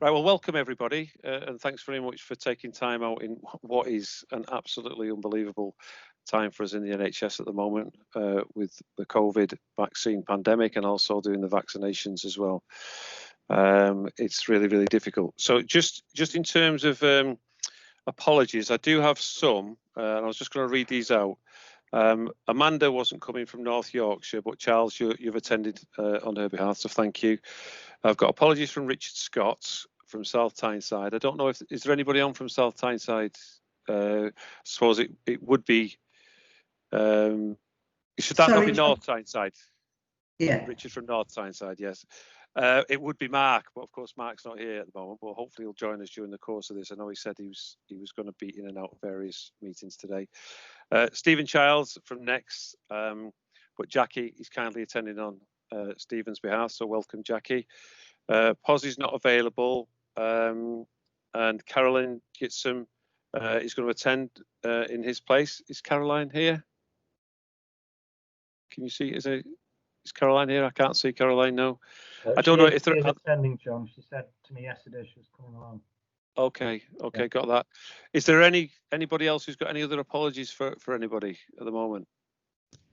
Right, well, welcome everybody, and thanks very much for taking time out in what is an absolutely unbelievable time for us in the NHS at the moment, with the COVID vaccine pandemic and also doing the vaccinations as well. It's really, really difficult. So just in terms of apologies, I do have some, and I was just going to read these out. Amanda wasn't coming from North Yorkshire, but Charles, you've attended on her behalf, so thank you. I've got apologies from Richard Scott from South Tyneside. I don't know if is there anybody on from South Tyneside. I suppose it would be. Should that not be North Tyneside? Yeah. Richard from North Tyneside, yes. It would be Mark, but of course Mark's not here at the moment. But hopefully he'll join us during the course of this. I know he said he was going to be in and out of various meetings today. Stephen Childs from Next, but Jackie is kindly attending on Stephen's behalf, so welcome Jackie. Pozzy's not available, and Caroline Gitsum is going to attend in his place. Is Caroline here? Can you see? Is Caroline here? I can't see Caroline. No, I don't know if they're attending. John, she said to me yesterday she was coming along. Okay, yeah. Got that. Is there anybody else who's got any other apologies for anybody at the moment?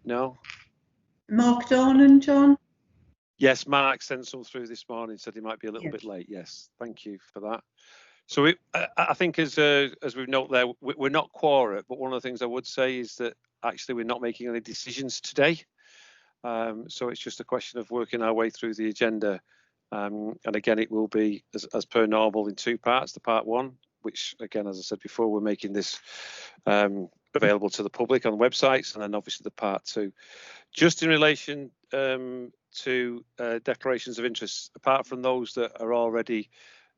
No. Mark Dornan, John? Yes, Mark sent some through this morning, said he might be a little bit late. Yes, thank you for that. So I think as we've noted there, we're not quorate, but one of the things I would say is that actually we're not making any decisions today. So it's just a question of working our way through the agenda. And again, it will be as per normal in two parts. The part one, which again, as I said before, we're making this available to the public on websites, and then obviously the part two. Just in relation to declarations of interest, apart from those that are already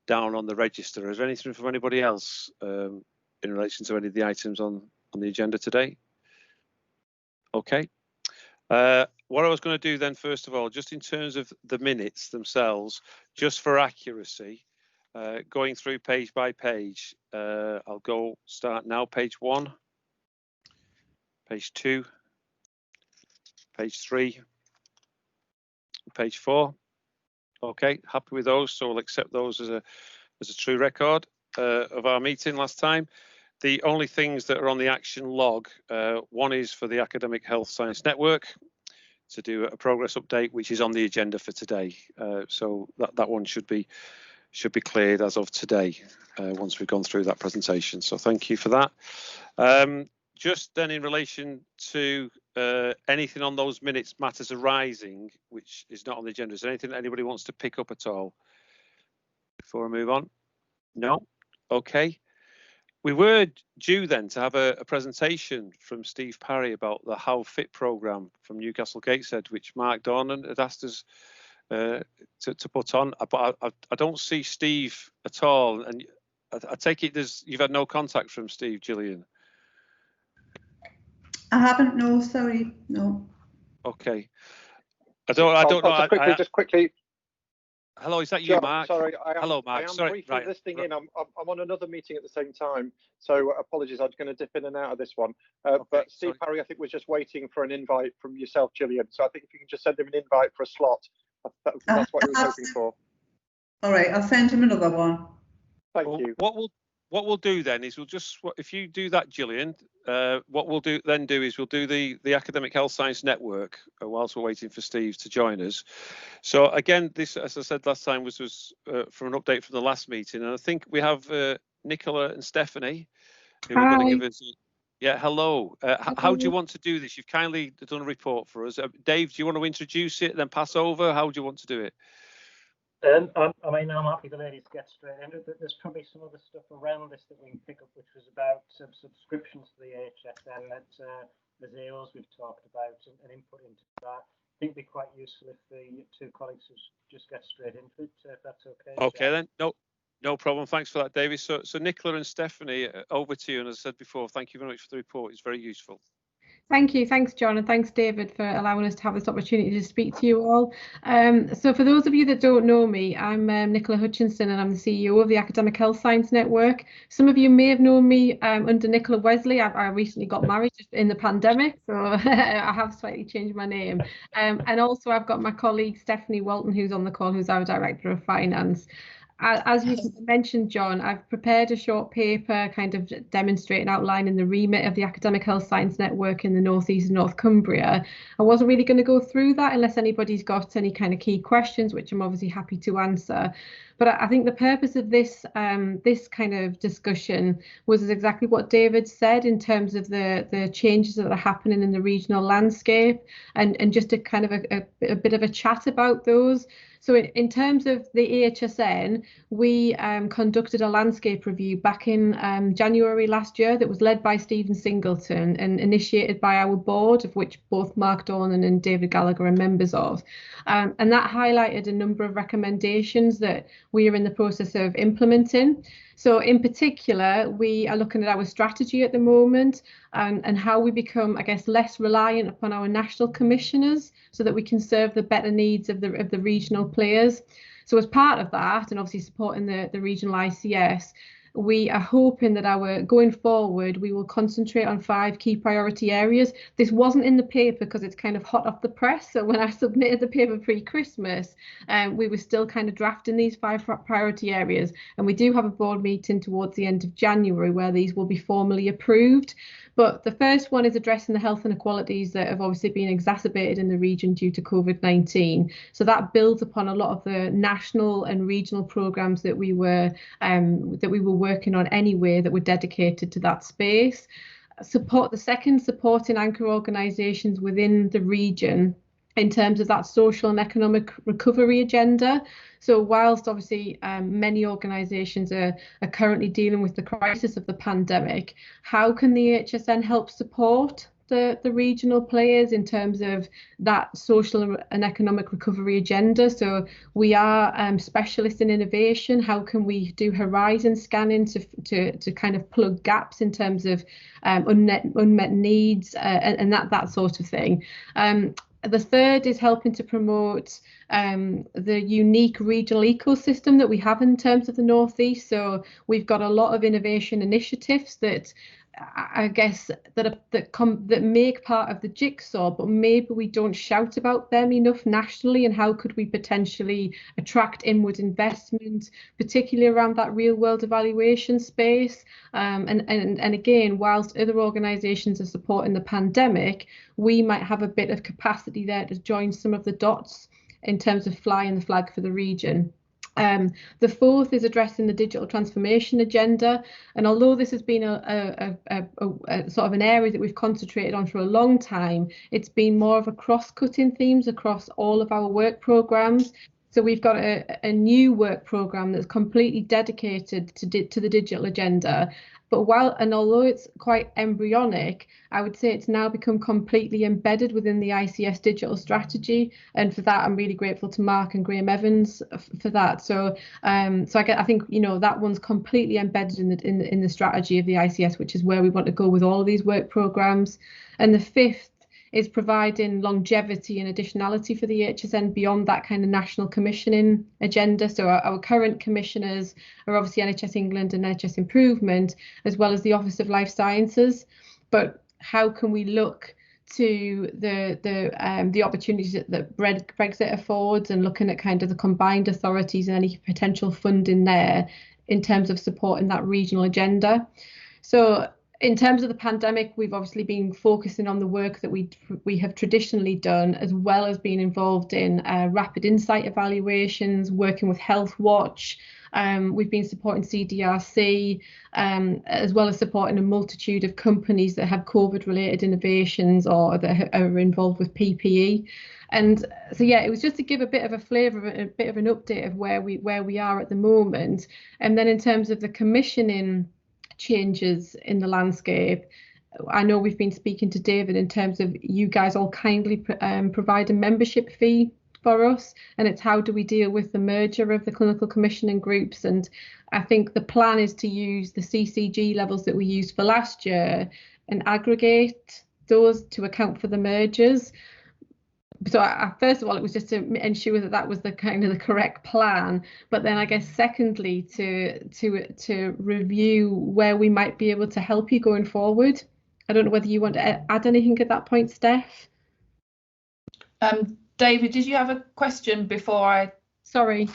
down on the register, is there anything from anybody else in relation to any of the items on the agenda today? Okay. What I was going to do then, first of all, just in terms of the minutes themselves, just for accuracy, going through page by page, I'll start now, page 1, page 2, page 3, page 4. Okay, happy with those, so we'll accept those as a true record of our meeting last time. The only things that are on the action log, one is for the Academic Health Science Network to do a progress update, which is on the agenda for today. So that one should be cleared as of today, once we've gone through that presentation. So thank you for that. Just then in relation to anything on those minutes, matters arising, which is not on the agenda, is there anything that anybody wants to pick up at all before I move on? No? Okay. We were due then to have a presentation from Steve Parry about the How Fit programme from Newcastle Gateshead, which Mark Dornan had asked us to put on. But I don't see Steve at all, and I take it you've had no contact from Steve, Gillian. I haven't. No, sorry, no. Okay. I don't know. Just quickly. Hello, is that you, Mark? Sorry, hello, Mark. I am sorry, briefly listening in. I'm on another meeting at the same time, so apologies. I'm going to dip in and out of this one. Okay, but Steve Parry, I think, was just waiting for an invite from yourself, Gillian. So I think if you can just send him an invite for a slot, that's what he was hoping for. All right, I'll send him another one. Thank you. What we'll do then is we'll just, if you do that, Gillian, what we'll do is we'll do the Academic Health Science Network whilst we're waiting for Steve to join us. So again, this, as I said last time, was from an update from the last meeting, and I think we have Nicola and Stephanie who are going to give us. Yeah, hello. How do you want to do this? You've kindly done a report for us. Dave, do you want to introduce it, then pass over? How do you want to do it? I mean, I'm happy the ladies get straight into it. There's probably some other stuff around this that we can pick up, which was about subscriptions to the AHSN that the AOs we've talked about and input into that. I think it'd be quite useful if the two colleagues just get straight into it, if that's okay. Okay, then. No problem. Thanks for that, David. So Nicola and Stephanie, over to you. And as I said before, thank you very much for the report. It's very useful. Thank you. Thanks, John, and thanks, David, for allowing us to have this opportunity to speak to you all. So for those of you that don't know me, I'm Nicola Hutchinson, and I'm the CEO of the Academic Health Science Network. Some of you may have known me under Nicola Wesley. I recently got married in the pandemic, so I have slightly changed my name. And also I've got my colleague, Stephanie Walton, who's on the call, who's our Director of Finance. As you mentioned, John, I've prepared a short paper kind of demonstrating, outlining the remit of the Academic Health Science Network in the North East and North Cumbria. I wasn't really going to go through that unless anybody's got any kind of key questions, which I'm obviously happy to answer. But I think the purpose of this this kind of discussion was exactly what David said in terms of the changes that are happening in the regional landscape, and just a kind of a bit of a chat about those. So in terms of the EHSN, we conducted a landscape review back in January last year that was led by Stephen Singleton and initiated by our board, of which both Mark Dornan and David Gallagher are members of. And that highlighted a number of recommendations that we are in the process of implementing. So in particular, we are looking at our strategy at the moment and how we become, I guess, less reliant upon our national commissioners so that we can serve the better needs of the regional players. So as part of that, and obviously supporting the regional ICS, we are hoping that going forward, we will concentrate on 5 key priority areas. This wasn't in the paper because it's kind of hot off the press. So when I submitted the paper pre-Christmas, we were still kind of drafting these 5 priority areas. And we do have a board meeting towards the end of January where these will be formally approved. But the first one is addressing the health inequalities that have obviously been exacerbated in the region due to COVID-19. So that builds upon a lot of the national and regional programmes that we were working on anyway that were dedicated to that space. Supporting anchor organisations within the region in terms of that social and economic recovery agenda. So whilst obviously many organisations are currently dealing with the crisis of the pandemic, how can the EHSN help support the regional players in terms of that social and economic recovery agenda? So we are specialists in innovation. How can we do horizon scanning to kind of plug gaps in terms of unmet needs and that sort of thing? The third is helping to promote the unique regional ecosystem that we have in terms of the North East. So we've got a lot of innovation initiatives that I guess that make part of the jigsaw, but maybe we don't shout about them enough nationally. And how could we potentially attract inward investment, particularly around that real world evaluation space? And again, whilst other organisations are supporting the pandemic, we might have a bit of capacity there to join some of the dots in terms of flying the flag for the region. The fourth is addressing the digital transformation agenda. And although this has been a sort of an area that we've concentrated on for a long time, it's been more of a cross-cutting themes across all of our work programmes. So we've got a new work programme that's completely dedicated to the digital agenda. But although it's quite embryonic, I would say it's now become completely embedded within the ICS digital strategy. And for that, I'm really grateful to Mark and Graham Evans for that. So I think, you know, that one's completely embedded in the strategy of the ICS, which is where we want to go with all of these work programmes. And the fifth is providing longevity and additionality for the EHSN beyond that kind of national commissioning agenda. So our current commissioners are obviously NHS England and NHS Improvement, as well as the Office of Life Sciences. But how can we look to the opportunities that Brexit affords, and looking at kind of the combined authorities and any potential funding there in terms of supporting that regional agenda? So in terms of the pandemic, we've obviously been focusing on the work that we have traditionally done, as well as being involved in rapid insight evaluations, working with Health Watch. We've been supporting CDRC, as well as supporting a multitude of companies that have COVID-related innovations or that are involved with PPE. And so, yeah, it was just to give a bit of a flavour, a bit of an update of where we are at the moment. And then in terms of the commissioning changes in the landscape, I know we've been speaking to David in terms of you guys all kindly provide a membership fee for us, and it's how do we deal with the merger of the clinical commissioning groups. And I think the plan is to use the CCG levels that we used for last year and aggregate those to account for the mergers. So first of all, it was just to ensure that was the kind of the correct plan. But then I guess secondly, to review where we might be able to help you going forward. I don't know whether you want to add anything at that point, Steph. David, did you have a question before I? Sorry.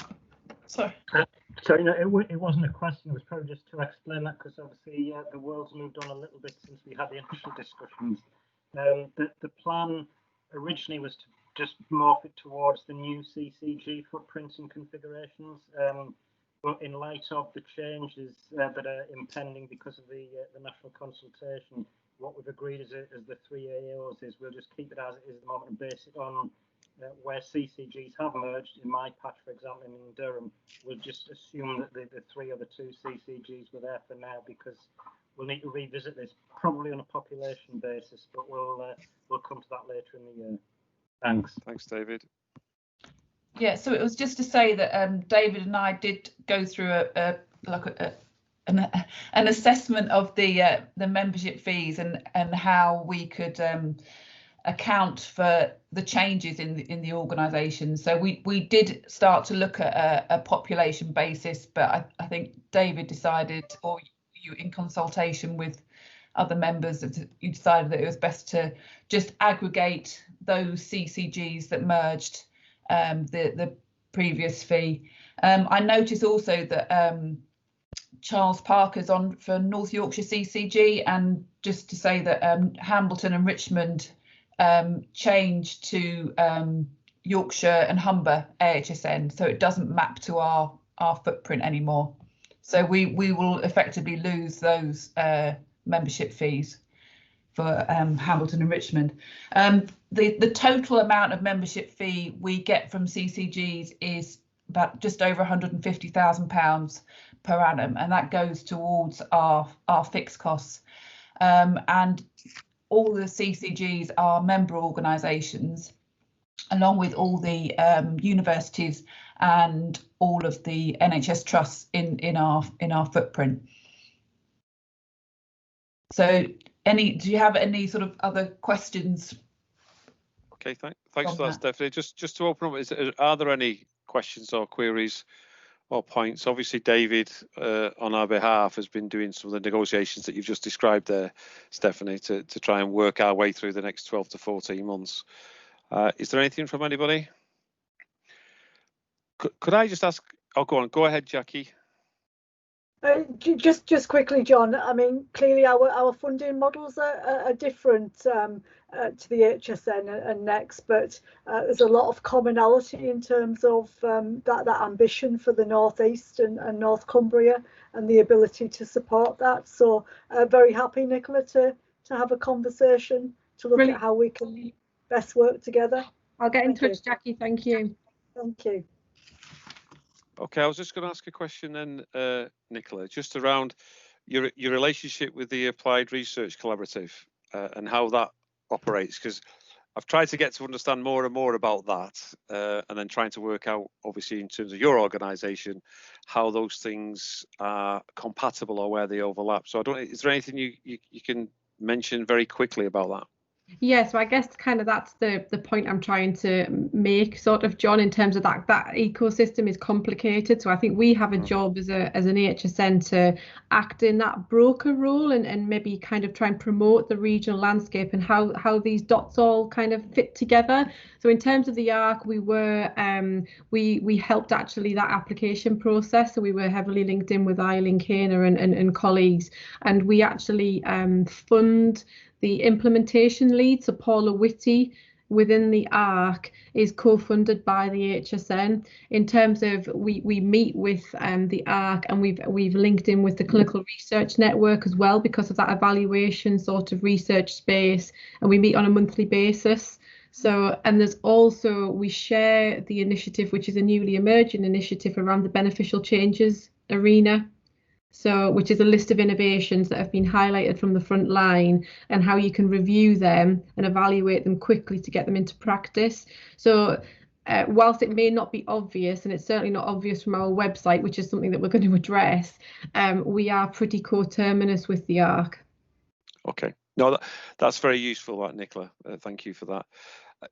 So it wasn't a question. It was probably just to explain that, because obviously the world's moved on a little bit since we had the initial discussions. The plan originally was to just morph it towards the new CCG footprints and configurations. But in light of the changes that are impending because of the national consultation, what we've agreed as the three AOs is we'll just keep it as it is at the moment and base it on where CCGs have merged. In my patch, for example, in Durham, we'll just assume that the three other two CCGs were there for now, because we'll need to revisit this probably on a population basis, but we'll come to that later in the year. Thanks. Thanks, David. Yeah, so it was just to say that David and I did go through an assessment of the membership fees and how we could account for the changes in the organisation. So we did start to look at a population basis, but I think David decided, or you in consultation with other members, you decided that it was best to just aggregate those CCGs that merged the previous fee. I noticed also that Charles Parker's on for North Yorkshire CCG, and just to say that Hambleton and Richmond changed to Yorkshire and Humber AHSN, so it doesn't map to our footprint anymore. So we will effectively lose those membership fees for Hambleton and Richmond. The total amount of membership fee we get from CCGs is about just over £150,000 per annum, and that goes towards our fixed costs. And all the CCGs are member organisations, along with all the universities and all of the NHS trusts in our footprint. So do you have any sort of other questions? Okay, thanks for that, Stephanie. Just to open up, are there any questions or queries or points? Obviously, David, on our behalf, has been doing some of the negotiations that you've just described there, Stephanie, to try and work our way through the next 12 to 14 months. Is there anything from anybody? Could I just ask? Oh, go ahead, Jackie. Just quickly, John. I mean, clearly our funding models are different to the HSN and Next, but there's a lot of commonality in terms of that ambition for the North East and North Cumbria and the ability to support that. So very happy, Nicola, to have a conversation to look at how we can best work together. I'll get in touch, Jackie. Thank you. Thank you. Okay, I was just going to ask a question then, Nicola, just around your relationship with the Applied Research Collaborative and how that operates, because I've tried to get to understand more and more about that, and then trying to work out, obviously, in terms of your organisation, how those things are compatible or where they overlap. So is there anything you can mention very quickly about that? Yeah, so I guess kind of that's the point I'm trying to make, sort of, John, in terms of that ecosystem is complicated. So I think we have a job as an AHSN to act in that broker role and maybe kind of try and promote the regional landscape and how these dots all kind of fit together. So in terms of the ARC, we were we helped actually that application process. So we were heavily linked in with Eileen Kaner and colleagues, and we actually fund the implementation lead. So Paula Whitty within the ARC is co-funded by the HSN. In terms of we meet with the ARC, and we've linked in with the Clinical Research Network as well, because of that evaluation sort of research space, and we meet on a monthly basis. So, and there's also, we share the initiative, which is a newly emerging initiative around the beneficial changes arena. So, which is a list of innovations that have been highlighted from the front line and how you can review them and evaluate them quickly to get them into practice. So whilst it may not be obvious, and it's certainly not obvious from our website, which is something that we're going to address, we are pretty coterminous with the ARC. Okay, no, that's very useful, Nicola. Thank you for that.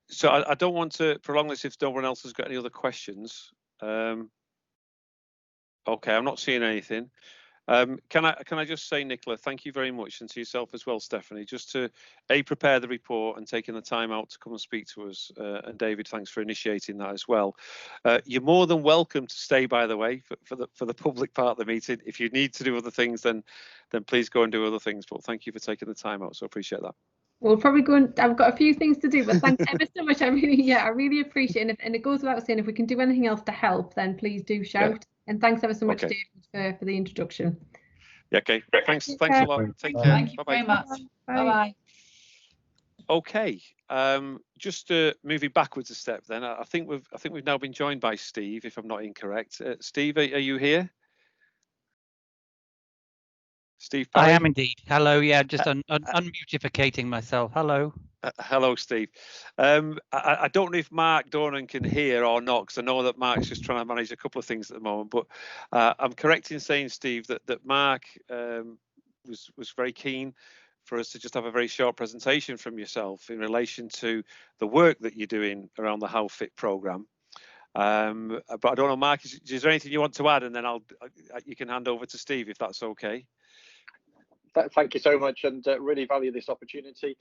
So I don't want to prolong this if no one else has got any other questions. Okay, I'm not seeing anything. Can I just say, Nicola, thank you very much, and to yourself as well, Stephanie, just to prepare the report and taking the time out to come and speak to us. And David, thanks for initiating that as well. You're more than welcome to stay, by the way, for the public part of the meeting. If you need to do other things, then please go and do other things. But thank you for taking the time out. So appreciate that. We'll probably go and I've got a few things to do, but thanks ever so much. I really appreciate it. And it goes without saying, if we can do anything else to help, then please do shout. Yeah. And thanks ever so much, David, for the introduction. Yeah, okay. Thanks a lot. Take care. Thank you very much. Bye-bye. Okay. Just moving backwards a step then. I think we've now been joined by Steve, if I'm not incorrect. Steve, are you here? Steve Parry? I am indeed. Hello. Yeah, just unmutificating myself. Hello. Hello, Steve. I don't know if Mark Dornan can hear or not, because I know that Mark's just trying to manage a couple of things at the moment. But I'm correct in saying, Steve, that Mark was very keen for us to just have a very short presentation from yourself in relation to the work that you're doing around the How Fit programme. But I don't know, Mark, is there anything you want to add, and then you can hand over to Steve if that's okay. Thank you so much, and really value this opportunity.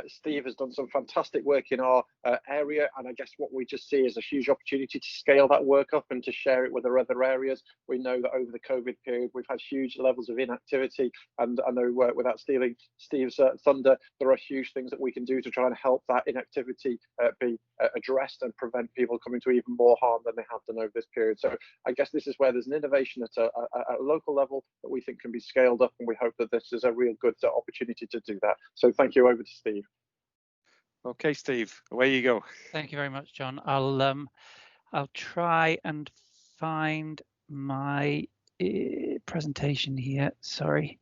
Steve has done some fantastic work in our area, and I guess what we just see is a huge opportunity to scale that work up and to share it with our other areas. We know that over the COVID period, we've had huge levels of inactivity, and I know without stealing Steve's thunder, there are huge things that we can do to try and help that inactivity be addressed and prevent people coming to even more harm than they have done over this period. So I guess this is where there's an innovation at a local level that we think can be scaled up, and we hope that this is a real good opportunity to do that. So thank you. Over to Steve. Okay, Steve, away you go. Thank you very much, John. I'll try and find my presentation here. Sorry.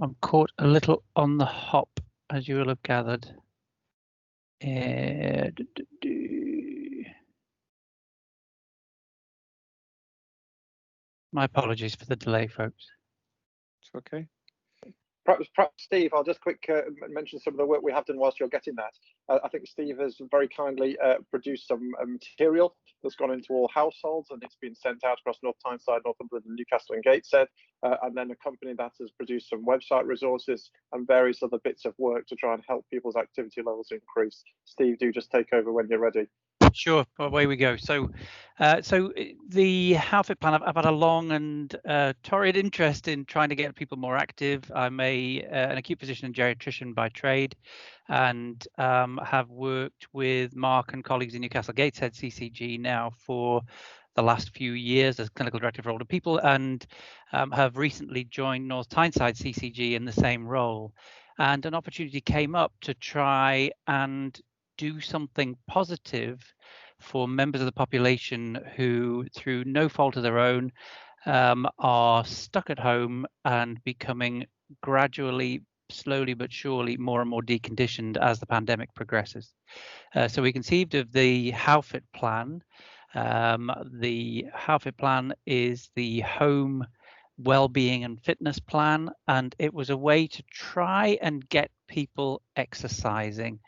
I'm caught a little on the hop, as you will have gathered. My apologies for the delay, folks. It's okay. Perhaps, Steve, I'll just mention some of the work we have done whilst you're getting that. I think Steve has very kindly produced some material that's gone into all households, and it's been sent out across North Tyneside, Northumberland, and Newcastle and Gateshead. And then a company that has produced some website resources and various other bits of work to try and help people's activity levels increase. Steve, do just take over when you're ready. Sure, away we go. So the How Fit plan, I've had a long and torrid interest in trying to get people more active. I'm an acute physician and geriatrician by trade, and have worked with Mark and colleagues in Newcastle Gateshead CCG now for the last few years as clinical director for older people, and have recently joined North Tyneside CCG in the same role. And an opportunity came up to try and do something positive for members of the population who, through no fault of their own, are stuck at home and becoming gradually, slowly but surely, more and more deconditioned as the pandemic progresses. So we conceived of the How Fit plan. The How Fit plan is the home well-being and fitness plan, and it was a way to try and get people exercising.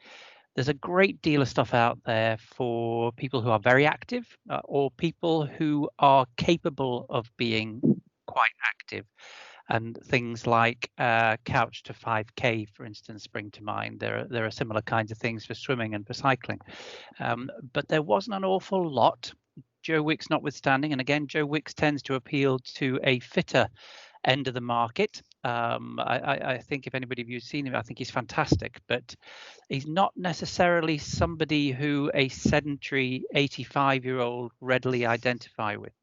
There's a great deal of stuff out there for people who are very active or people who are capable of being quite active. And things like couch to 5K, for instance, spring to mind. There are similar kinds of things for swimming and for cycling. But there wasn't an awful lot, Joe Wicks notwithstanding. And again, Joe Wicks tends to appeal to a fitter end of the market. I think if anybody of you has seen him, I think he's fantastic, but he's not necessarily somebody who a sedentary 85-year-old readily identify with.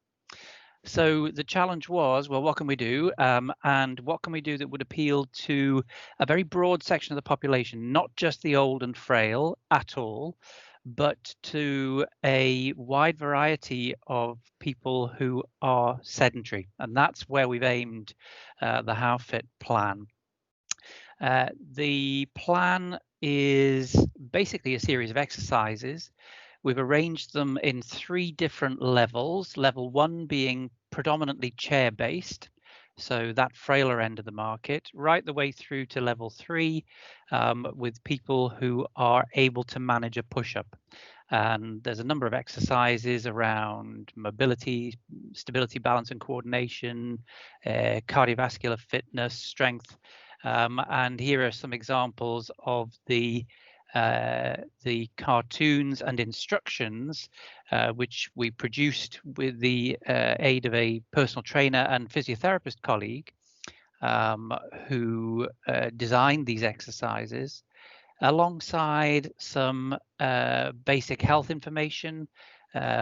So the challenge was, well, what can we do? And what can we do that would appeal to a very broad section of the population, not just the old and frail at all, but to a wide variety of people who are sedentary. And that's where we've aimed the How Fit plan. The plan is basically a series of exercises. We've arranged them in 3 different levels, level 1 being predominantly chair-based, so that frailer end of the market, right the way through to level 3 with people who are able to manage a push-up. And there's a number of exercises around mobility, stability, balance and coordination, cardiovascular fitness, strength. And here are some examples of the cartoons and instructions which we produced with the aid of a personal trainer and physiotherapist colleague who designed these exercises, alongside some basic health information,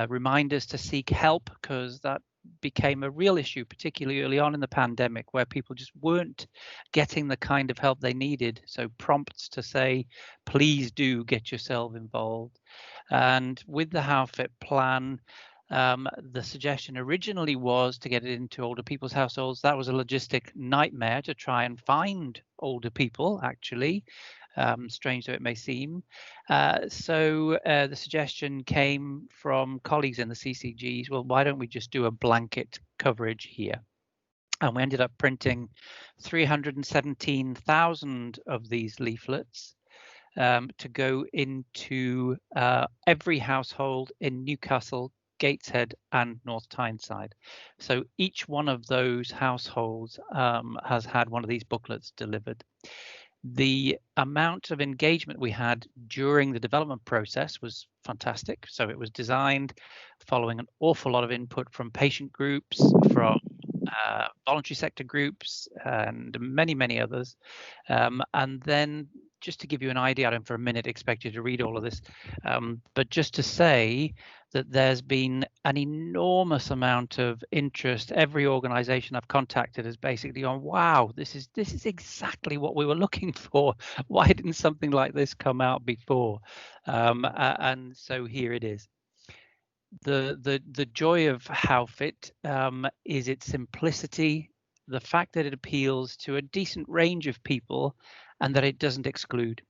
reminders to seek help, because that became a real issue, particularly early on in the pandemic, where people just weren't getting the kind of help they needed. So prompts to say, please do get yourself involved. And with the How Fit plan, the suggestion originally was to get it into older people's households. That was a logistic nightmare to try and find older people, actually. Strange though it may seem. So the suggestion came from colleagues in the CCGs, well, why don't we just do a blanket coverage here? And we ended up printing 317,000 of these leaflets to go into every household in Newcastle, Gateshead and North Tyneside. So each one of those households has had one of these booklets delivered. The amount of engagement we had during the development process was fantastic. So it was designed following an awful lot of input from patient groups, from voluntary sector groups, and many, many others. And then just to give you an idea, I don't for a minute expect you to read all of this, but just to say that there's been an enormous amount of interest. Every organization I've contacted has basically gone, wow, this is exactly what we were looking for. Why didn't something like this come out before? And so here it is. The joy of How Fit is its simplicity, the fact that it appeals to a decent range of people, and that it doesn't exclude.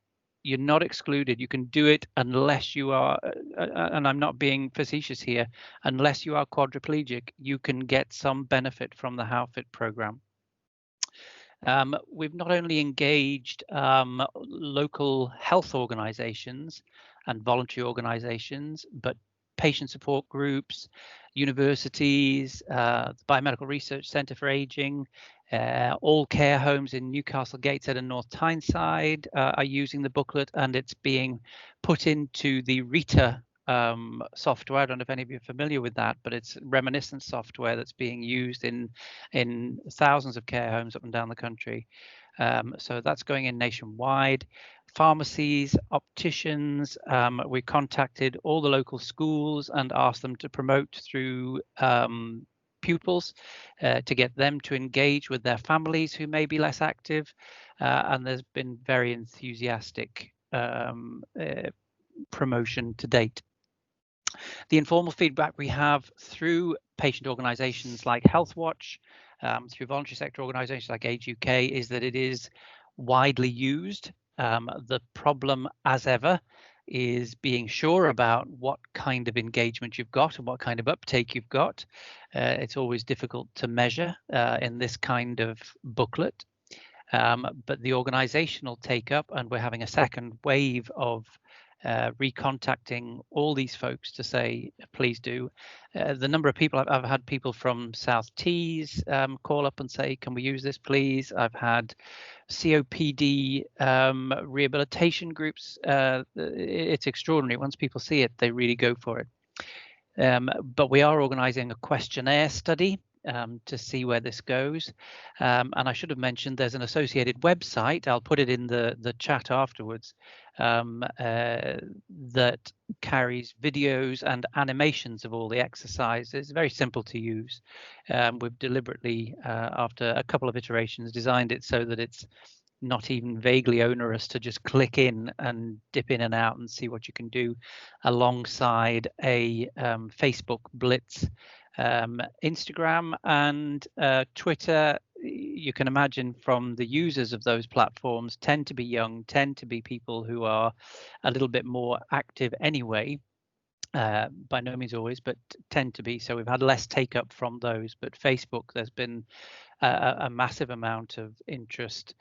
You're not excluded. You can do it unless you are, and I'm not being facetious here, unless you are quadriplegic, you can get some benefit from the How Fit program. We've not only engaged local health organizations and voluntary organizations, but patient support groups, universities, the Biomedical Research Centre for Aging, all care homes in Newcastle, Gateshead and North Tyneside are using the booklet, and it's being put into the Rita software. I don't know if any of you are familiar with that, but it's reminiscent software that's being used in thousands of care homes up and down the country. So that's going in nationwide. Pharmacies, opticians, we contacted all the local schools and asked them to promote through pupils to get them to engage with their families who may be less active, and there's been very enthusiastic promotion to date. The informal feedback we have through patient organisations like Healthwatch, through voluntary sector organisations like Age UK, is that it is widely used. The problem, as ever, is being sure about what kind of engagement you've got and what kind of uptake you've got. It's always difficult to measure in this kind of booklet, but the organisational take up, and we're having a second wave of recontacting all these folks to say, please do. The number of people, I've had people from South Tees call up and say, can we use this, please? I've had COPD rehabilitation groups. It's extraordinary. Once people see it, they really go for it. But we are organising a questionnaire study to see where this goes. And I should have mentioned there's an associated website, I'll put it in the chat afterwards, that carries videos and animations of all the exercises. It's very simple to use. We've deliberately, after a couple of iterations, designed it so that it's not even vaguely onerous to just click in and dip in and out and see what you can do, alongside a Facebook Blitz. Instagram and Twitter, you can imagine from the users of those platforms, tend to be young, tend to be people who are a little bit more active anyway, by no means always, but tend to be. So we've had less take up from those, but Facebook, there's been a massive amount of interest,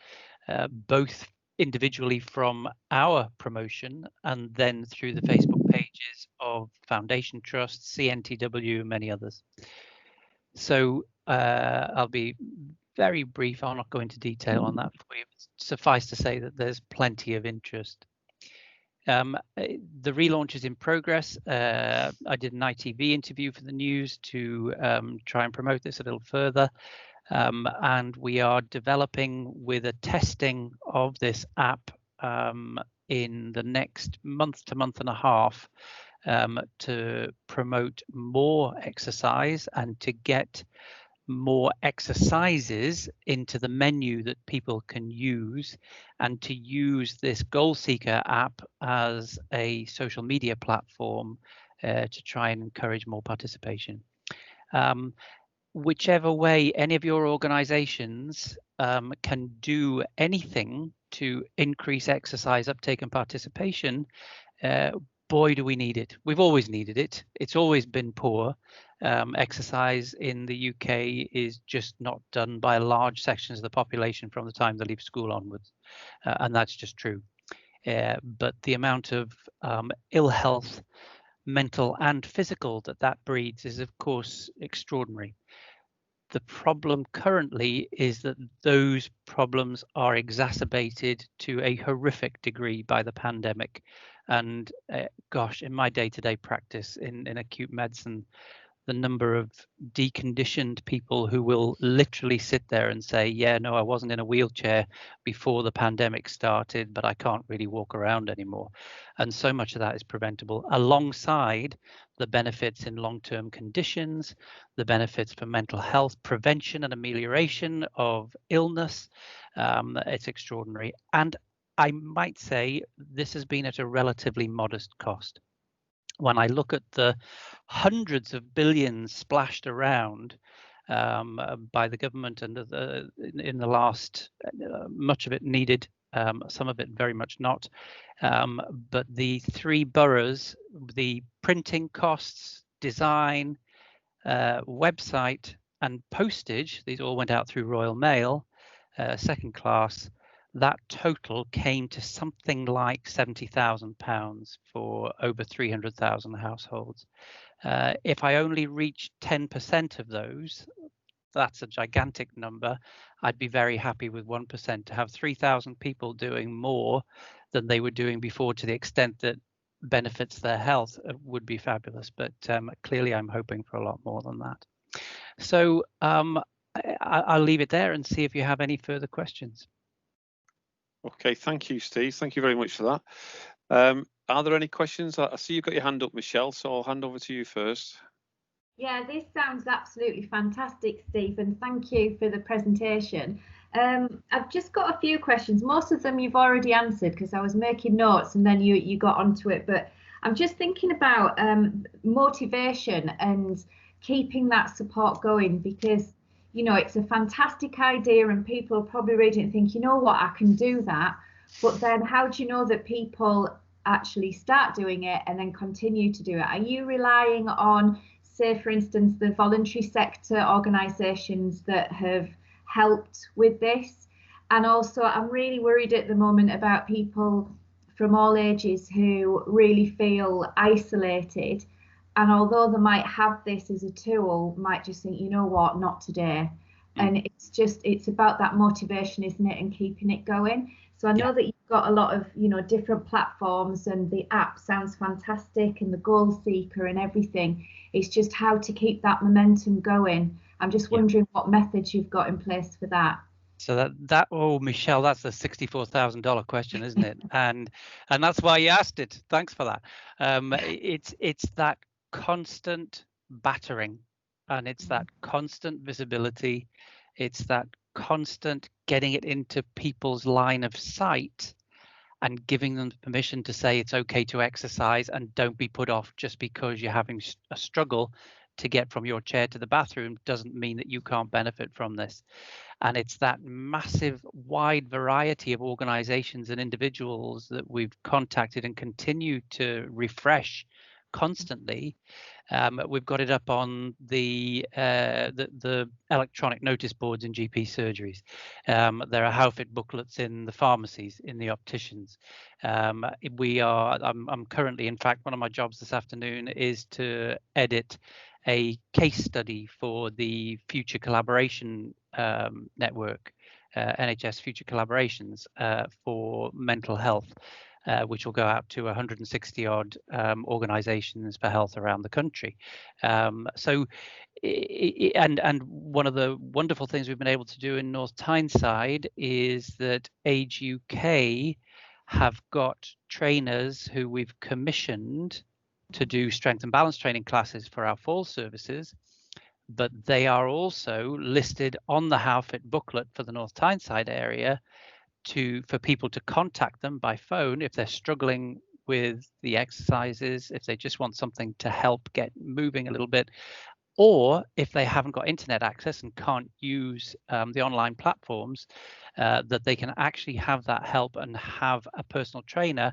both individually from our promotion and then through the Facebook pages of Foundation Trust, CNTW, many others. So I'll be very brief. I'll not go into detail on that for you. Suffice to say that there's plenty of interest. The relaunch is in progress. I did an ITV interview for the news to try and promote this a little further. And we are developing with a testing of this app in the next month to month and a half to promote more exercise and to get more exercises into the menu that people can use, and to use this Goal Seeker app as a social media platform to try and encourage more participation. Whichever way any of your organizations can do anything to increase exercise uptake and participation, boy, do we need it. We've always needed it. It's always been poor. Exercise in the UK is just not done by large sections of the population from the time they leave school onwards. And that's just true. But the amount of ill health, mental and physical, that breeds is, of course, extraordinary. The problem currently is that those problems are exacerbated to a horrific degree by the pandemic. And gosh, in my day-to-day practice in acute medicine, the number of deconditioned people who will literally sit there and say, yeah, no, I wasn't in a wheelchair before the pandemic started, but I can't really walk around anymore. And so much of that is preventable, alongside the benefits in long-term conditions, the benefits for mental health, prevention and amelioration of illness. It's extraordinary. And I might say this has been at a relatively modest cost. When I look at the hundreds of billions splashed around by the government and in the last, much of it needed, some of it very much not. But the 3 boroughs, the printing costs, design, website and postage, these all went out through Royal Mail, second class. That total came to something like £70,000 for over 300,000 households. If I only reached 10% of those, that's a gigantic number. I'd be very happy with 1%. To have 3,000 people doing more than they were doing before, to the extent that benefits their health, would be fabulous. But clearly, I'm hoping for a lot more than that. So I'll leave it there and see if you have any further questions. Okay, thank you, Steve. Thank you very much for that. Are there any questions? I see you've got your hand up, Michelle, so I'll hand over to you first. Yeah, this sounds absolutely fantastic, Steve, and thank you for the presentation. I've just got a few questions. Most of them you've already answered because I was making notes and then you got onto it, but I'm just thinking about motivation and keeping that support going, because you know, it's a fantastic idea and people will probably read it and think, you know what, I can do that. But then how do you know that people actually start doing it and then continue to do it? Are you relying on, say, for instance, the voluntary sector organisations that have helped with this? And also, I'm really worried at the moment about people from all ages who really feel isolated. And although they might have this as a tool, might just think, you know what, not today. And it's about that motivation, isn't it, and keeping it going. So I know that you've got a lot of, you know, different platforms, and the app sounds fantastic, and the Goal Seeker and everything. It's just how to keep that momentum going. I'm just wondering what methods you've got in place for that. So oh, Michelle, that's the $64,000 question, isn't it? and that's why you asked it. Thanks for that. It's that constant battering, and it's that constant visibility. It's that constant getting it into people's line of sight and giving them permission to say it's okay to exercise, and don't be put off just because you're having a struggle to get from your chair to the bathroom doesn't mean that you can't benefit from this. And it's that massive wide variety of organizations and individuals that we've contacted and continue to refresh constantly We've got it up on the electronic notice boards in GP surgeries. There are HowFit booklets in the pharmacies, in the opticians. I'm currently, in fact, one of my jobs this afternoon is to edit a case study for the Future Collaboration Network, NHS Future Collaborations for mental health. Which will go out to 160 odd organisations for health around the country. And one of the wonderful things we've been able to do in North Tyneside is that Age UK have got trainers who we've commissioned to do strength and balance training classes for our fall services, but they are also listed on the HowFit booklet for the North Tyneside area for people to contact them by phone if they're struggling with the exercises, if they just want something to help get moving a little bit, or if they haven't got internet access and can't use the online platforms, that they can actually have that help and have a personal trainer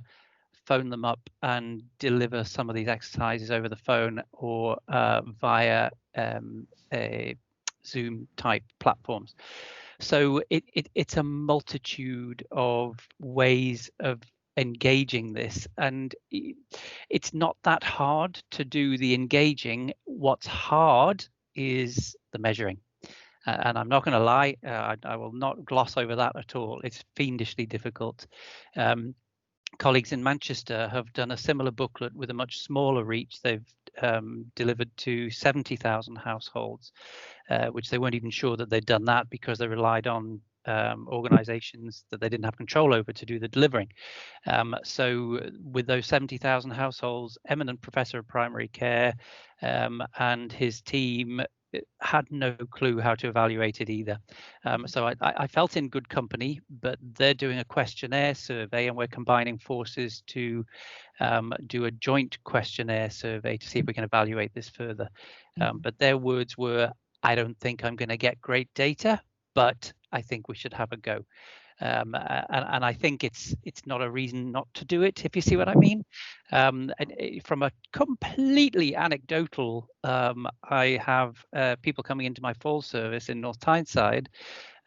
phone them up and deliver some of these exercises over the phone or via Zoom type platforms. So it's a multitude of ways of engaging this, and it's not that hard to do the engaging. What's hard is the measuring, and I'm not going to lie, I will not gloss over that at all. It's fiendishly difficult. Colleagues in Manchester have done a similar booklet with a much smaller reach. They've delivered to 70,000 households, which they weren't even sure that they'd done that because they relied on organisations that they didn't have control over to do the delivering. So with those 70,000 households, eminent professor of primary care and his team had no clue how to evaluate it either. So I felt in good company, but they're doing a questionnaire survey and we're combining forces to do a joint questionnaire survey to see if we can evaluate this further. But their words were, I don't think I'm going to get great data, but I think we should have a go. And I think it's not a reason not to do it, if you see what I mean. And from a completely anecdotal, I have people coming into my fall service in North Tyneside,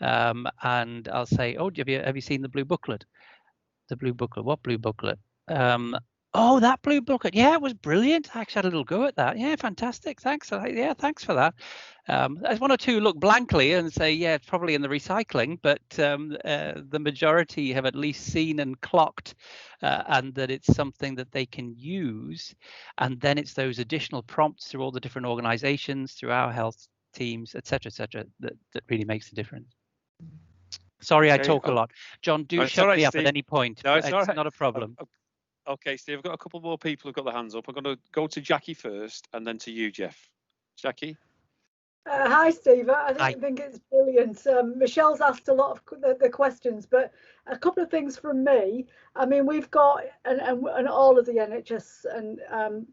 and I'll say, "Oh, have you seen the blue booklet?" The blue booklet. What blue booklet? Oh, that blue booklet. Yeah, it was brilliant. I actually had a little go at that. Yeah, fantastic. Thanks. Yeah, thanks for that. There's one or two look blankly and say, yeah, it's probably in the recycling, but the majority have at least seen and clocked and that it's something that they can use. And then it's those additional prompts through all the different organizations, through our health teams, et cetera, that really makes the difference. Sorry, okay. I talk a lot. John, do shut me up at any point. No, it's not a problem. Okay, Steve, I've got a couple more people who've got their hands up. I'm going to go to Jackie first and then to you, Jeff. Jackie? Hi, Steve. I think it's brilliant. Michelle's asked a lot of the questions, but a couple of things from me. I mean, we've got, and all of the NHS and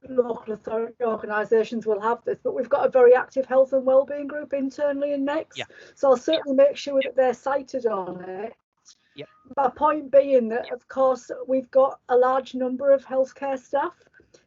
local authority organisations will have this, but we've got a very active health and wellbeing group internally in NEXT. Yeah. So I'll certainly make sure that they're cited on it. Yep. My point being that, of course, we've got a large number of healthcare staff.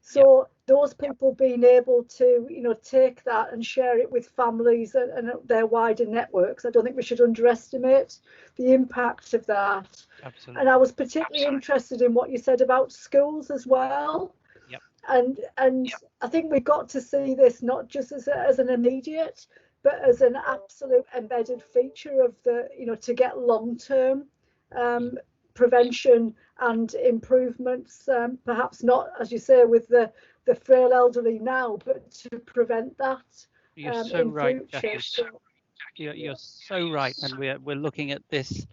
So those people being able to, take that and share it with families and their wider networks, I don't think we should underestimate the impact of that. Absolutely. And I was particularly interested in what you said about schools as well. Yep. And I think we've got to see this not just as an immediate, but as an absolute embedded feature of the, to get long-term prevention and improvements, perhaps not, as you say, with the frail elderly now, but to prevent that. You're so right, Jackie. You're so right, and we're looking at this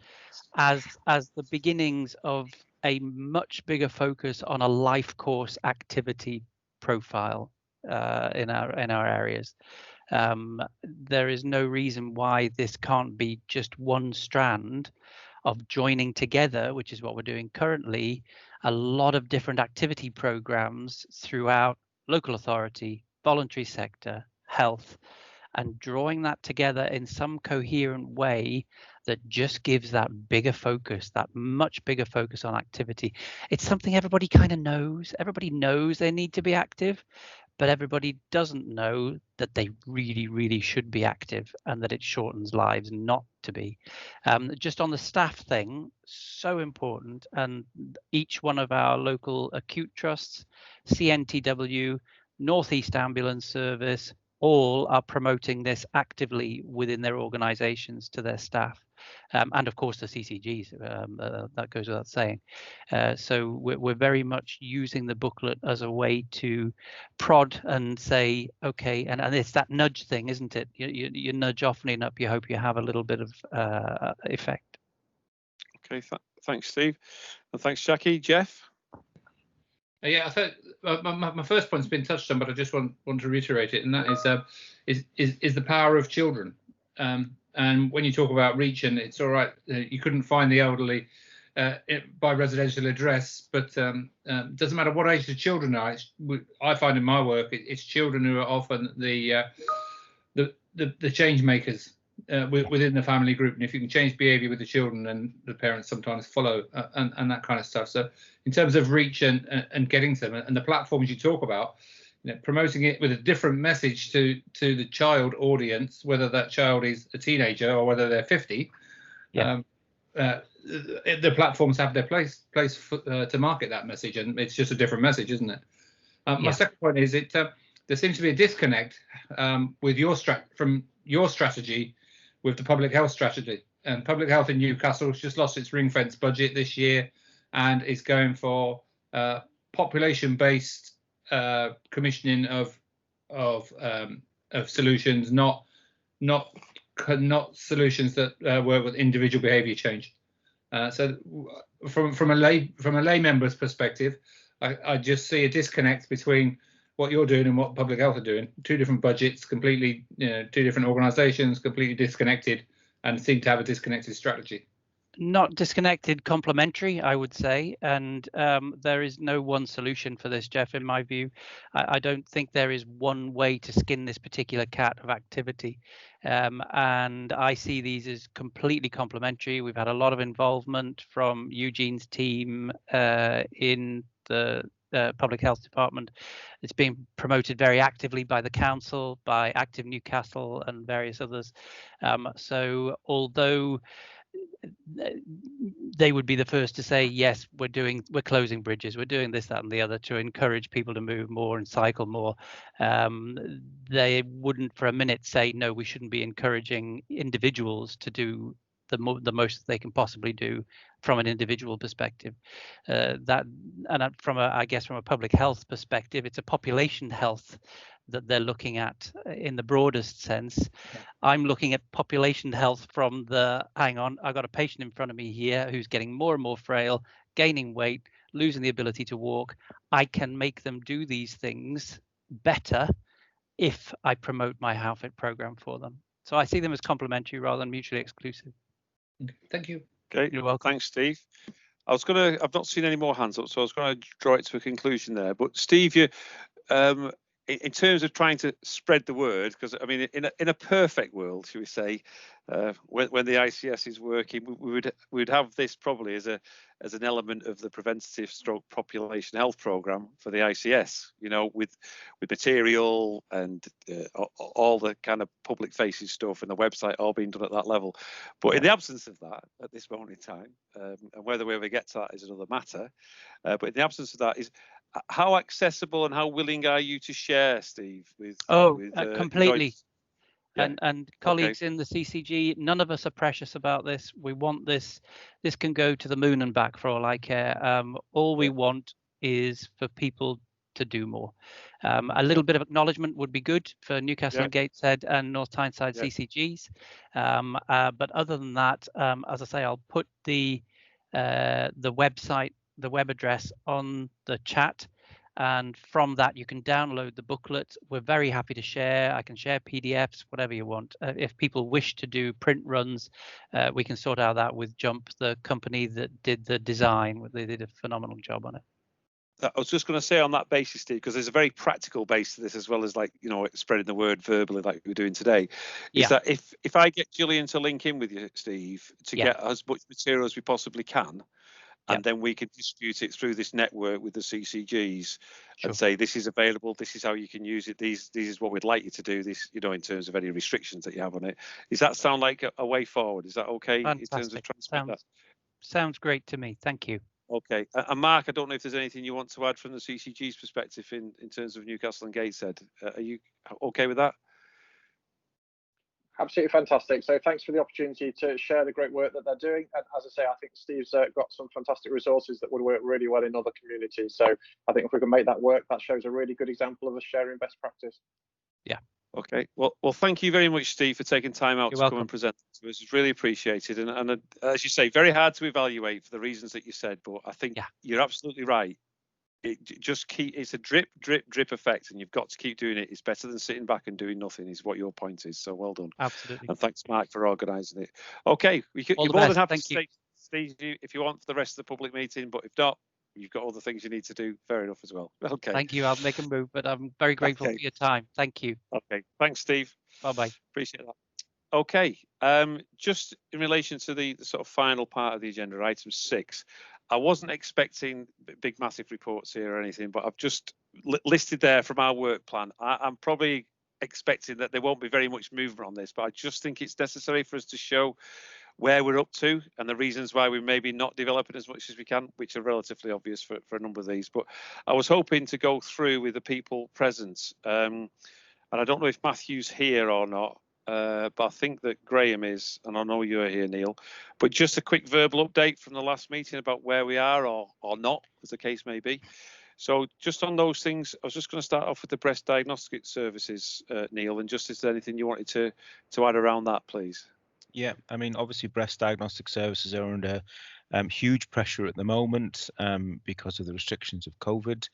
as the beginnings of a much bigger focus on a life course activity profile in our areas. There is no reason why this can't be just one strand of joining together, which is what we're doing currently, a lot of different activity programs throughout local authority, voluntary sector, health, and drawing that together in some coherent way that just gives that bigger focus, that much bigger focus on activity. It's something everybody kind of knows. Everybody knows they need to be active, but everybody doesn't know that they really should be active, and that it shortens lives not to be. Just on the staff thing, so important, and each one of our local acute trusts, CNTW, Northeast Ambulance Service, all are promoting this actively within their organisations to their staff, and of course the CCGs, that goes without saying. So we're very much using the booklet as a way to prod and say, okay, and it's that nudge thing, isn't it? You nudge often enough, you hope you have a little bit of effect. Okay, thanks, Steve, and thanks, Jackie. Jeff? Yeah, I thought my first point's been touched on, but I just want to reiterate it, and that is the power of children. And when you talk about reach, and it's all right, you couldn't find the elderly by residential address, but doesn't matter what age the children are. I find in my work, it's children who are often the change makers within the family group, and if you can change behaviour with the children, then the parents sometimes follow, and that kind of stuff. So in terms of reach and getting to them, and the platforms you talk about, promoting it with a different message to the child audience, whether that child is a teenager or whether they're 50, the platforms have their place to market that message, and it's just a different message, isn't it? My second point is there seems to be a disconnect with from your strategy with the public health strategy. And public health in Newcastle has just lost its ring fence budget this year and is going for population-based commissioning of solutions, not solutions that work with individual behaviour change. So from a lay member's perspective, I just see a disconnect between what you're doing and what public health are doing. Two different budgets, completely, two different organisations, completely disconnected, and seem to have a disconnected strategy. Not disconnected, complementary, I would say. And there is no one solution for this, Jeff, in my view. I don't think there is one way to skin this particular cat of activity. And I see these as completely complementary. We've had a lot of involvement from Eugene's team in the Public Health Department. It's being promoted very actively by the council, by Active Newcastle and various others. So although they would be the first to say, yes, we're closing bridges, we're doing this, that and the other to encourage people to move more and cycle more, they wouldn't for a minute say, no, we shouldn't be encouraging individuals to do the most they can possibly do from an individual perspective. From a public health perspective, it's a population health that they're looking at in the broadest sense. I'm looking at population health from hang on, I've got a patient in front of me here who's getting more and more frail, gaining weight, losing the ability to walk. I can make them do these things better if I promote my HowFit program for them. So I see them as complementary rather than mutually exclusive. Thank you. Okay, you're welcome. Thanks, Steve. I've not seen any more hands up, so I was going to draw it to a conclusion there. But Steve, you, in terms of trying to spread the word, because I mean, in a perfect world, should we say, when the ICS is working, we would have this probably as an element of the preventative stroke population health program for the ICS. With material and all the kind of public facing stuff and the website all being done at that level. But in the absence of that at this moment in time, and whether we ever get to that is another matter. But in the absence of that, is how accessible and how willing are you to share, Steve? Completely. Yeah. And colleagues in the CCG, none of us are precious about this. We want this. This can go to the moon and back for all I care. All we want is for people to do more. A little bit of acknowledgement would be good for Newcastle and Gateshead and North Tyneside CCGs. But other than that, as I say, I'll put the website, the web address on the chat. And from that, you can download the booklet. We're very happy to share. I can share PDFs, whatever you want. If people wish to do print runs, we can sort out that with Jump, the company that did the design. They did a phenomenal job on it. I was just going to say on that basis, Steve, because there's a very practical base to this as well as spreading the word verbally like we're doing today. Is that if I get Gillian to link in with you, Steve, to get as much material as we possibly can, and then we can distribute it through this network with the CCGs Sure. and say, this is available, this is how you can use it, this is what we'd like you to do, this, you know, in terms of any restrictions that you have on it. Does that sound like a way forward? Is that okay? Fantastic. In terms of transparent? Sounds great to me. Thank you. Okay. And Mark, I don't know if there's anything you want to add from the CCG's perspective in terms of Newcastle and Gateshead. Are you okay with that? Absolutely fantastic. So thanks for the opportunity to share the great work that they're doing. And as I say, I think Steve's got some fantastic resources that would work really well in other communities. So I think if we can make that work, that shows a really good example of us sharing best practice. Yeah. Okay. Well, thank you very much, Steve, for taking time out to come and present to us. It's really appreciated. And as you say, very hard to evaluate for the reasons that you said, but I think you're absolutely right. It's a drip effect, and you've got to keep doing it. It's better than sitting back and doing nothing, is what your point is. So well done. Absolutely. And thanks, Mark, for organising it. Okay, you're more than happy to stay, Steve, if you want, for the rest of the public meeting, but if not, you've got other things you need to do. Fair enough as well. Okay. Thank you. I'll make a move, but I'm very grateful for your time. Thank you. Okay. Thanks, Steve. Bye-bye. Appreciate that. Okay. Just in relation to the sort of final part of the agenda, item 6, I wasn't expecting big, massive reports here or anything, but I've just listed there from our work plan. I'm probably expecting that there won't be very much movement on this, but I just think it's necessary for us to show where we're up to and the reasons why we maybe not developing as much as we can, which are relatively obvious for a number of these. But I was hoping to go through with the people present. And I don't know if Matthew's here or not. But I think that Graham is, and I know you're here, Neil. But just a quick verbal update from the last meeting about where we are or not, as the case may be. So just on those things, I was just going to start off with the breast diagnostic services, Neil, and just is there anything you wanted to add around that, please? Yeah, I mean, obviously breast diagnostic services are under huge pressure at the moment because of the restrictions of COVID.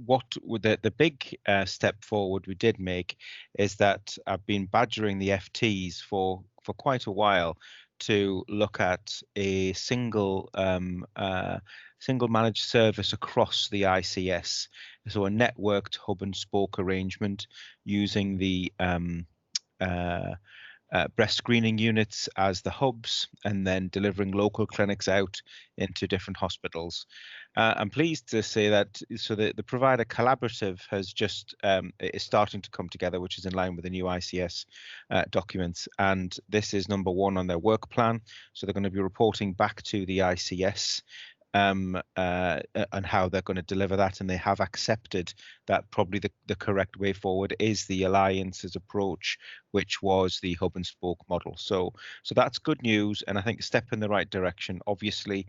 What with the big step forward we did make is that I've been badgering the FTs for quite a while to look at a single managed service across the ICS, so a networked hub and spoke arrangement using the breast screening units as the hubs and then delivering local clinics out into different hospitals. I'm pleased to say that the provider collaborative has just is starting to come together, which is in line with the new ICS documents, and this is number 1 on their work plan. So they're going to be reporting back to the ICS and how they're going to deliver that, and they have accepted that probably the correct way forward is the alliance's approach, which was the hub and spoke model. So that's good news, and I think a step in the right direction. Obviously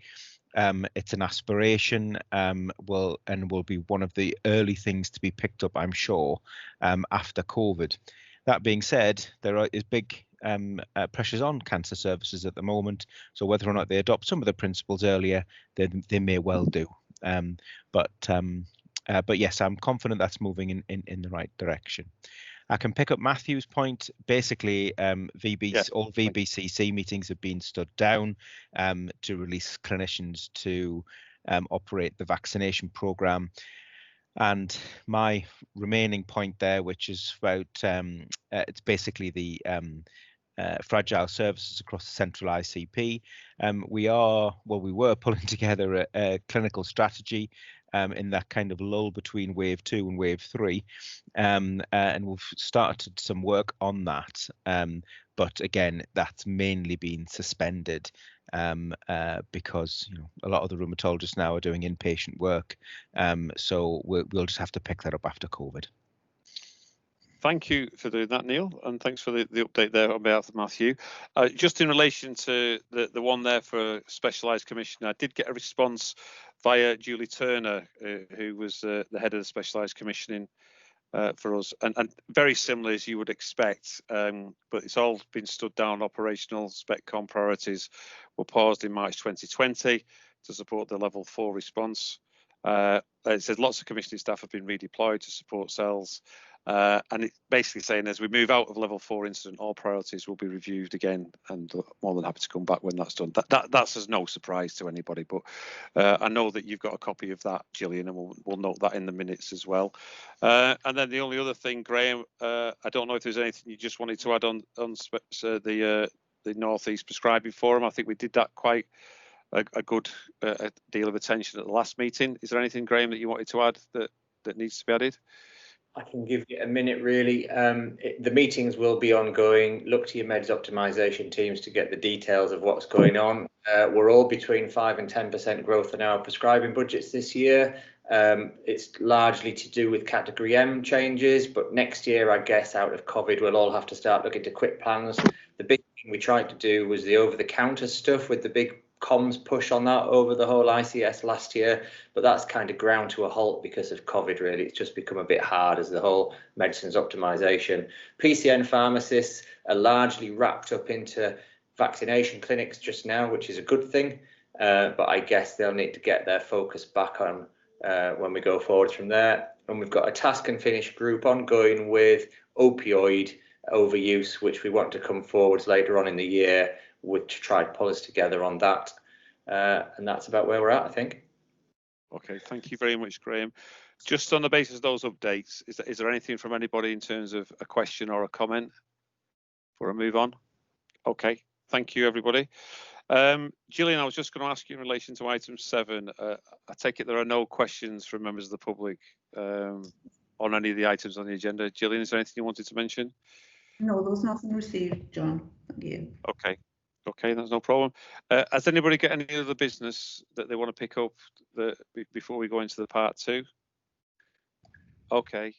it's an aspiration, will be one of the early things to be picked up, I'm sure, after COVID. That being said, there is big pressures on cancer services at the moment, so whether or not they adopt some of the principles earlier, they may well do. But yes, I'm confident that's moving in the right direction. I can pick up Matthew's point. Basically, all VBCC meetings have been stood down to release clinicians to operate the vaccination programme. And my remaining point there, which is about it's basically the fragile services across the central ICP. We were pulling together a clinical strategy in that kind of lull between wave 2 and wave 3, and we've started some work on that. But again, that's mainly been suspended because a lot of the rheumatologists now are doing inpatient work. So we'll just have to pick that up after COVID. Thank you for doing that, Neil, and thanks for the update there on behalf of Matthew. Just in relation to the one there for Specialised Commissioner, I did get a response via Julie Turner, who was the head of the Specialised Commissioning for us, and very similar as you would expect, but it's all been stood down. Operational SpecCom priorities were paused in March 2020 to support the level 4 response. It says lots of commissioning staff have been redeployed to support cells. And it's basically saying as we move out of level 4 incident, all priorities will be reviewed again, and more than happy to come back when that's done. That's as no surprise to anybody, but I know that you've got a copy of that, Gillian, and we'll note that in the minutes as well. And then the only other thing, Graham, I don't know if there's anything you just wanted to add on the North East Prescribing Forum. I think we did that quite a good deal of attention at the last meeting. Is there anything, Graham, that you wanted to add that needs to be added? I can give you a minute, really. The meetings will be ongoing. Look to your meds optimization teams to get the details of what's going on. We're all between 5 and 10% growth in our prescribing budgets this year. It's largely to do with category M changes, but next year, I guess, out of COVID, we'll all have to start looking to quit plans. The big thing we tried to do was the over-the-counter stuff with the big comms push on that over the whole ICS last year, but that's kind of ground to a halt because of COVID, really. It's just become a bit hard as the whole medicines optimization. PCN pharmacists are largely wrapped up into vaccination clinics just now, which is a good thing, but I guess they'll need to get their focus back on when we go forward from there. And we've got a task and finish group ongoing with opioid overuse, which we want to come forwards later on in the year to try to pull us together on that. And that's about where we're at, I think. Okay, thank you very much, Graham. Just on the basis of those updates, is there anything from anybody in terms of a question or a comment before I move on? Okay, thank you, everybody. Gillian, I was just going to ask you in relation to item 7. I take it there are no questions from members of the public on any of the items on the agenda. Gillian, is there anything you wanted to mention? No, there was nothing received, John. Thank you. Okay, that's no problem. Has anybody got any other business that they want to pick up before we go into the part 2? Okay,